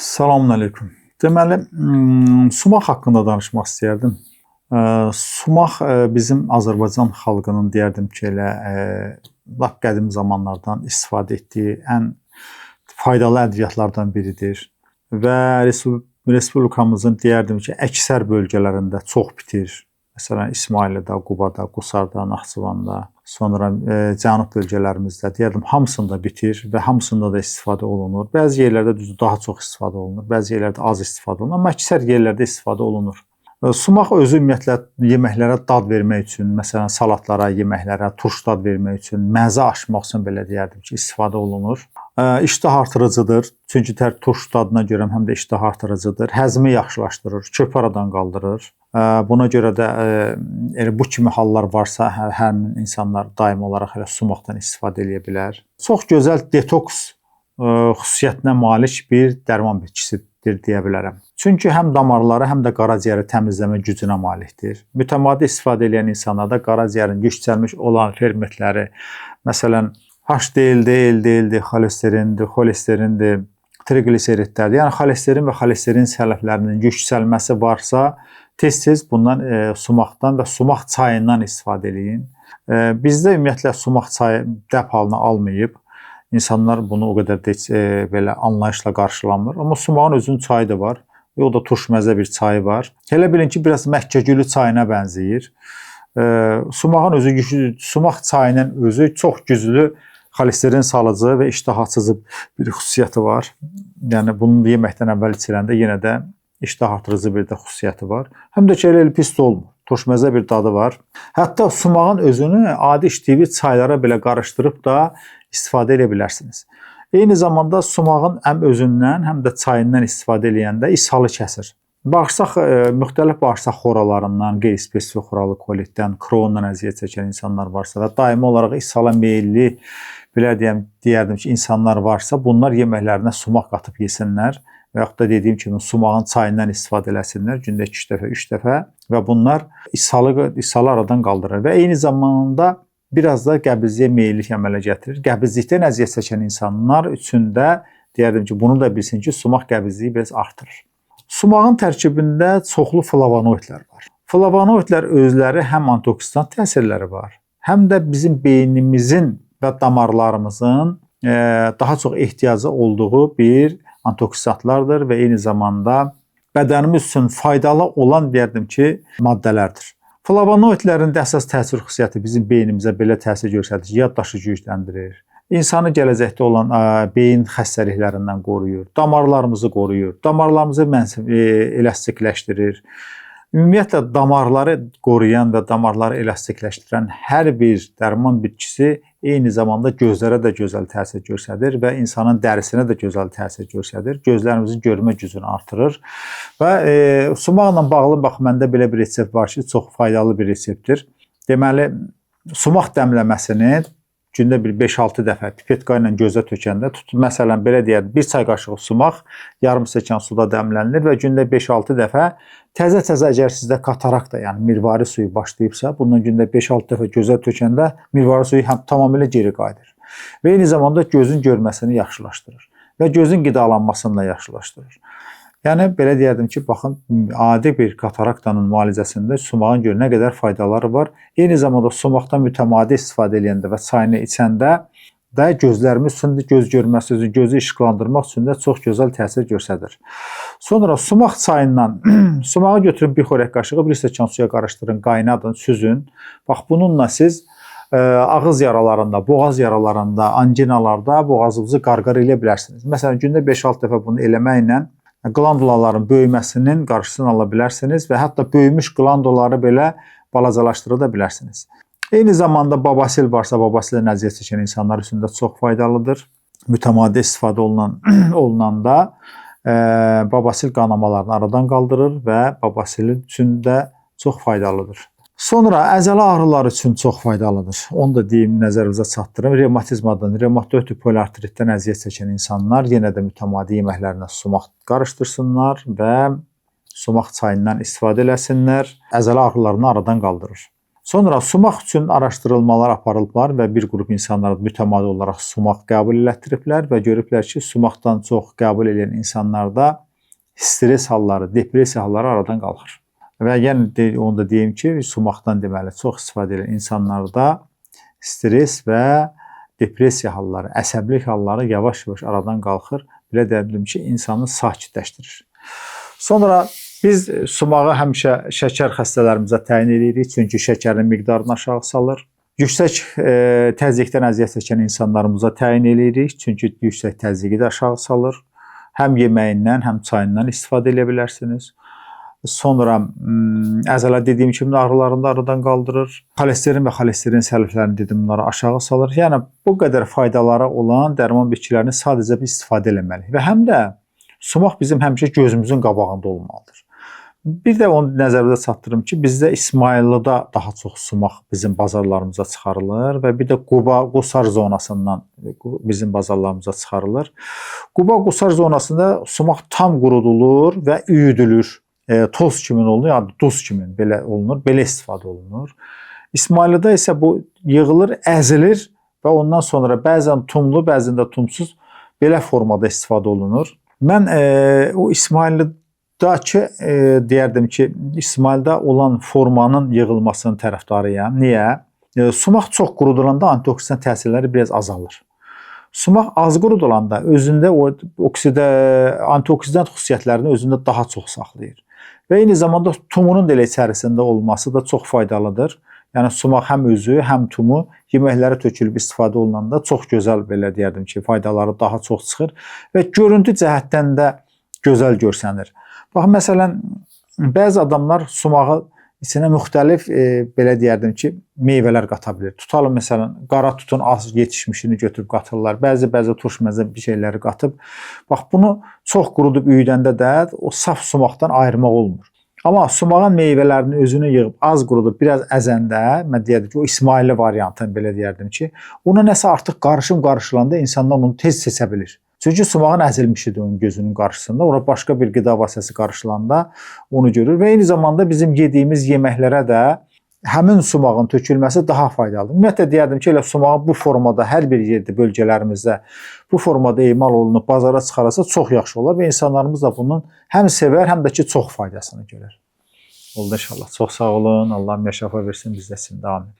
Salamünaleyküm. Deməli, sumaq haqqında danışmaq istəyərdim. Sumaq bizim Azərbaycan xalqının deyərdim ki, elə lap qədim zamanlardan istifadə etdiyi ən faydalı ədviyyatlardan biridir və respublikamızın deyərdim ki, əksər bölgələrində çox bitir. Məsələn, İsmayıllıda, Qubada, Qusarda, Naxçıvanda, sonra cənub bölgələrimizdə deyərdim hamısında bitir və hamısında da istifadə olunur. Bəzi yerlərdə düzdür daha çox istifadə olunur, bəzi yerlərdə az istifadə olunur, amma əksər yerlərdə istifadə olunur. Sumaq özü ümumiyyətlə yeməklərə dad vermək üçün, məsələn, salatlara, yeməklərə turş dad vermək üçün, məzə aşmaq üçün belə deyərdim ki, istifadə olunur. İştah artırıcıdır. Çünki turş dadına görə həm də iştah artırıcıdır. Həzmi yaxşılaşdırır, çöp aradan qaldırır. Buna görə də bu kimi hallar varsa, həmin insanlar daimi olaraq elə sumaqdan istifadə edə bilər. Çox gözəl detoks xüsusiyyətinə malik bir dərman bitkisidir deyə bilərəm. Çünki həm damarları, həm də qaraciyəri təmizləmə gücünə malikdir. Mütəmadi istifadə edən insanlarda qaraciyərin yüksəlmiş olan fermentləri, məsələn, HDL-dir, LDL-dir, xolesterindir, triqliseridlərdir. Yəni xolesterin və xolesterin sərləflərinin yüksəlməsi varsa, tez-tez bundan sumaqdan və sumaq çayından istifadə eləyin. Bizdə ümumiyyətlə sumaq çayı dəb halına almayıb. İnsanlar bunu o qədər də belə anlayışla qarşılamır. Amma sumağın özünün çayı da var. O da turşməzə bir çayı var. Elə bilin ki, biraz Məkkəgülü çayına bənzəyir. Sumağın özü, sumaq çayının özü çox güclü xolesterin salıcı və iştah açıcı bir xüsusiyyəti var. Yəni bunu yeməkdən əvvəl içiləndə yenə də iştah artırıcı bir də xüsusiyyəti var. Həm də ki, elə pis olmur. Turşməzə bir dadı var. Hətta sumağın özünü adi içdiyi çaylara belə qarışdırıb da istifadə edə bilərsiniz. Eyni zamanda sumağın həm özündən, həm də çayından istifadə edəndə ishalı kəsir. Bağırsaq, müxtəlif bağırsaq xoralarından, qeyri-spesifik xoralı kolitdən, krondan əziyyət çəkən insanlar varsa və daimi olaraq ishala meyilli, belə deyərdim ki, insanlar varsa, bunlar yeməklərinə sumaq qatıb yesinlər və yaxud da dediyim kimi sumağın çayından istifadə eləsinlər gündə 2 dəfə, 3 dəfə və bunlar ishalı aradan qaldırır və eyni zamanda biraz da qəbizliyə meyillik əmələ gətirir. Qəbizlikdən əziyyət çəkən insanlar üçün də deyərdim ki, bunu da bilsin ki, sumaq qəbizliyi biraz artırır. Sumağın tərkibində çoxlu flavonoidlər var. Flavonoidlər özləri həm antioksidant təsirləri var, həm də bizim beynimizin və damarlarımızın daha çox ehtiyacı olduğu bir antioksidantlardır və eyni zamanda bədənimiz üçün faydalı olan deyərdim ki, maddələrdir. Flavonoidlərin də əsas təsir xüsusiyyəti bizim beynimizə belə təsir göstərir ki, yaddaşı gücləndirir. İnsanı gələcəkdə olan beyin xəstəliklərindən qoruyur, damarlarımızı qoruyur, damarlarımızı elastikləşdirir. Ümumiyyətlə, damarları qoruyan və damarları elastikləşdirən hər bir dərman bitkisi eyni zamanda gözlərə də gözəl təsir göstərir və insanın dərisinə də gözəl təsir göstərir. Gözlərimizin görmə gücünü artırır və sumaqla bağlı bax, məndə belə bir resept var ki, çox faydalı bir reseptdir. Deməli, sumaq dəmləməsini gündə bir 5-6 dəfə pipetka ilə gözə tökəndə, məsələn, belə deyək, 1 çay qaşığı sumaq yarım stəkan suda dəmlənilir və gündə 5-6 dəfə təzə-təzə əgər sizdə katarakta, yəni mirvari suyu başlayıbsa, bundan gündə 5-6 dəfə gözə tökəndə mirvari suyu tamamilə geri qayıdır və eyni zamanda gözün görməsini yaxşılaşdırır və gözün qidalanmasını da yaxşılaşdırır. Yəni, belə deyərdim ki, baxın, adi bir kataraktanın müalicəsində sumağın görə nə qədər faydaları var. Eyni zamanda sumaqdan mütəmadi istifadə edəndə və çayını içəndə də gözlərimiz üçün də göz görməsi üçün, gözü işıqlandırmaq üçün də çox gözəl təsir göstərir. Sonra sumaq çayından, sumağı götürün bir xörək qaşığı, 1 stəkan suya qarışdırın, qaynadın, süzün. Bax, bununla siz ağız yaralarında, boğaz yaralarında, anginalarda boğazınızı qarqar edə bilərsiniz. Məsələn, gündə 5-6 dəfə bunu eləməklə qlandulaların böyüməsinin qarşısını ala bilərsiniz və hətta böyümüş qlandulaları belə balacalaşdıra da bilərsiniz. Eyni zamanda babasil varsa, babasildən əziyyət çəkən insanlar üçün də çox faydalıdır. Mütəmadi istifadə olunanda babasil qanamalarını aradan qaldırır və babasil üçün də çox faydalıdır. Sonra əzələ ağrıları üçün çox faydalıdır. Onu da deyim, nəzərinizə çatdırım. Revmatizmadan, revmatoid poliartritdən əziyyət çəkən insanlar yenə də mütəmadi yeməklərinə sumaq qarışdırsınlar və sumaq çayından istifadə eləsinlər. Əzələ ağrılarını aradan qaldırır. Sonra sumaq üçün araşdırılmalar aparılıblar və bir qrup insanlar mütəmadi olaraq sumaq qəbul elətdiriblər və görüblər ki, sumaqdan çox qəbul edən insanlarda stres halları, depressiya halları aradan qalxır. Və yəni onu da deyim ki, sumaqdan deməli çox istifadə edən insanlarda stres və depressiya halları, əsəbilik halları yavaş-yavaş aradan qalxır. Belə deyim ki, insanı sakitləşdirir. Sonra biz sumağı həmişə şəkər xəstələrimizə təyin edirik, çünki şəkərin miqdarını aşağı salır. Yüksək təzyiqdən əziyyət çəkən insanlarımıza təyin edirik, çünki yüksək təzyiqi də aşağı salır. Həm yeməyindən, həm çayından istifadə edə bilərsiniz. Sonra əzələ dediyim kimi ağrılarını da aradan qaldırır. Xolesterin və xolesterin sərflərini dedim, bunları aşağı salır. Yəni bu qədər faydaları olan dərman bitkilərini sadəcə bir istifadə etməliyik. Və həm də sumaq bizim həmişə gözümüzün qabağında olmalıdır. Bir də onu nəzərdə çatdırım ki, bizdə İsmayıllıda daha çox sumaq bizim bazarlarımıza çıxarılır və bir də Quba-Qusar zonasından bizim bazarlarımıza çıxarılır. Quba-Qusar zonasında sumaq tam qurudulur və üyüdülür. Toz kimi olunur, yəni duz kimi belə olunur, belə istifadə olunur. İsmayıllıda isə bu yığılır, əzilir və ondan sonra bəzən tumlu, bəzən də tumsuz belə formada istifadə olunur. Mən o İsmayıllıdakı deyərdim ki, İsmayılda olan formanın yığılmasının tərəfdarıyam. Niyə? Sumaq çox qurudulanda antioksidant təsirləri biraz azalır. Sumaq az qurudulanda özündə o antioksidant xüsusiyyətlərini özündə daha çox saxlayır. Və eyni zamanda tumunun da elə içərisində olması da çox faydalıdır. Yəni sumaq həm özü, həm tumu yeməklərə tökülüb istifadə olunanda çox gözəl, belə deyərdim ki, faydaları daha çox çıxır və görüntü cəhətdən də gözəl görsənir. Bax, məsələn, bəzi adamlar sumağı içinə müxtəlif, belə deyərdim ki, meyvələr qata bilir. Tutalım, məsələn, qara tutun az yetişmişini götürüb qatırlar. Bəzi turş məzə bir şeyləri qatıb. Bax, bunu çox qurudub üyüdəndə də o saf sumaqdan ayırmaq olmur. Amma sumağın meyvələrini özünü yığıb, az qurudub, biraz əzəndə, mən deyərdim ki, o İsmayıllı variantını belə deyərdim ki, ona nəsə artıq qarışılanda insanlar onu tez seçə bilir. Çünki sumağın əzilmişidir onun gözünün qarşısında. Ora başqa bir qida vasitəsi qarşılanda onu görür və eyni zamanda bizim yediyimiz yeməklərə də həmin sumağın tökülməsi daha faydalıdır. Ümumiyyətlə deyərdim ki, elə sumağı bu formada hər bir yerdə, bölgələrimizdə bu formada emal olunub bazara çıxarılsa çox yaxşı olar və insanlarımız da bunun həm sevər, həm də ki, çox faydasını görər. Oldu inşallah. Çox sağ olun. Allah məşəfa versin, biz də sizin davam edin.